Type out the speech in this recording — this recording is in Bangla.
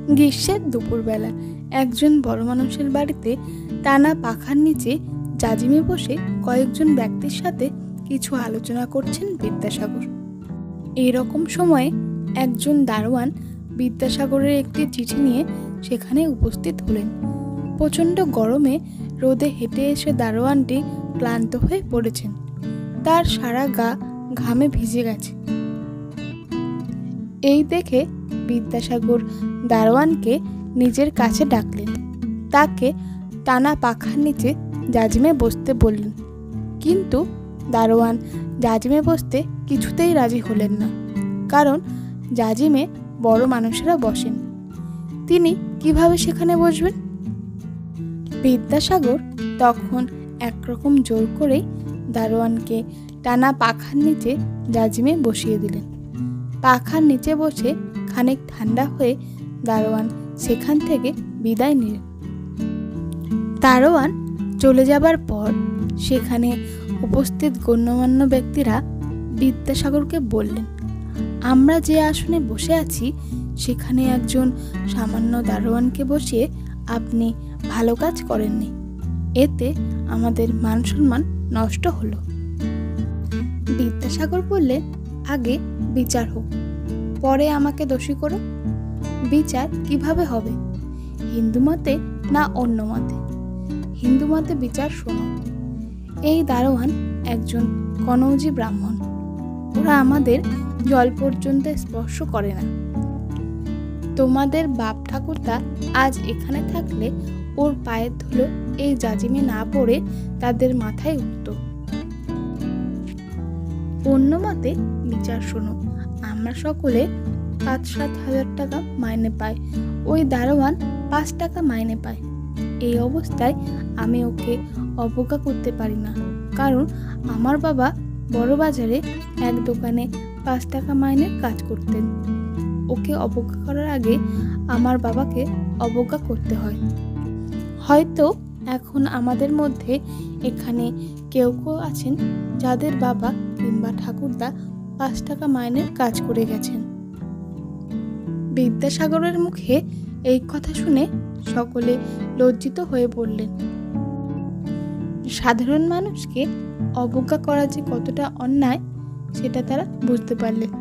গ্রীষ্মের দুপুরবেলা একজন বড় মানুষের বাড়িতে টানা পাখার নিচে জাজিমে বসে কয়েকজন ব্যক্তির সাথে কিছু আলোচনা করছেন বিদ্যাসাগর। এইরকম সময়ে একজন দারোয়ান বিদ্যাসাগরের একটি চিঠি নিয়ে সেখানে উপস্থিত হলেন। প্রচণ্ড গরমে রোদে হেঁটে এসে দারোয়ানটি ক্লান্ত হয়ে পড়েছেন। তার সারা গা ঘামে ভিজে গেছে। এই দেখে বিদ্যাসাগর দারোয়ানকে নিজের কাছে ডাকলেন। তাকে টানা পাখার নিচে জাজিমে বসতে বললেন, কিন্তু দারোয়ান জাজিমে বসতে কিছুতেই রাজি হলেন না, কারণ জাজিমে বড় মানুষেরা বসেন। তিনি কিভাবে সেখানে বসবেন? বিদ্যাসাগর তখন একরকম জোর করেই দারোয়ানকে টানা পাখার নিচে জাজিমে বসিয়ে দিলেন। পাখার নিচে বসে খানিক ঠান্ডা হয়ে দারোয়ান সেখান থেকে বিদায় নিলেন। দারোয়ান চলে যাবার পর সেখানে উপস্থিত গণ্যমান্য ব্যক্তিরা বিদ্যাসাগরকে বললেন, আমরা যে আসনে বসে আছি সেখানে একজন সামান্য দারোয়ানকে বসিয়ে আপনি ভালো কাজ করেননি। এতে আমাদের মান সম্মান নষ্ট হলো। বিদ্যাসাগর বললেন, আগে বিচার হোক, পরে আমাকে দোষী করো। বিচার কিভাবে হবে? হিন্দু মতে না অন্য মতে? হিন্দু মতে বিচার শোনো। এই দারোয়ান একজন কনৌজি ব্রাহ্মণ। ওরা আমাদের জল পর্যন্ত স্পর্শ করে না। তোমাদের বাপ ঠাকুরদা আজ এখানে থাকলে ওর পায়ের ধুলো এই জাজিমে না পড়ে তাদের মাথায় উঠত। অন্য মতে বিচার শোনো। আমরা সকলে 5-7 হাজার টাকা মাইনে পাই, ওই দারোয়ান 5 টাকা মাইনে পায়। এই অবস্থায় আমি ওকে অবজ্ঞা করতে পারি না, কারণ আমার বাবা বড় বাজারে এক দোকানে 5 টাকা মাইনের কাজ করতেন। ওকে অবজ্ঞা করার আগে আমার বাবাকে অবজ্ঞা করতে হয়। হয়তো এখন আমাদের মধ্যে এখানে কেউ কেউ আছেন যাদের বাবা কিংবা ঠাকুরদা 5 টাকা মাইনের কাজ করে গেছেন। বিদ্যাসাগরের মুখে এই কথা শুনে সকলে লজ্জিত হয়ে পড়লেন। সাধারণ মানুষকে অবজ্ঞা করা যে কতটা অন্যায় সেটা তারা বুঝতে পারলেন।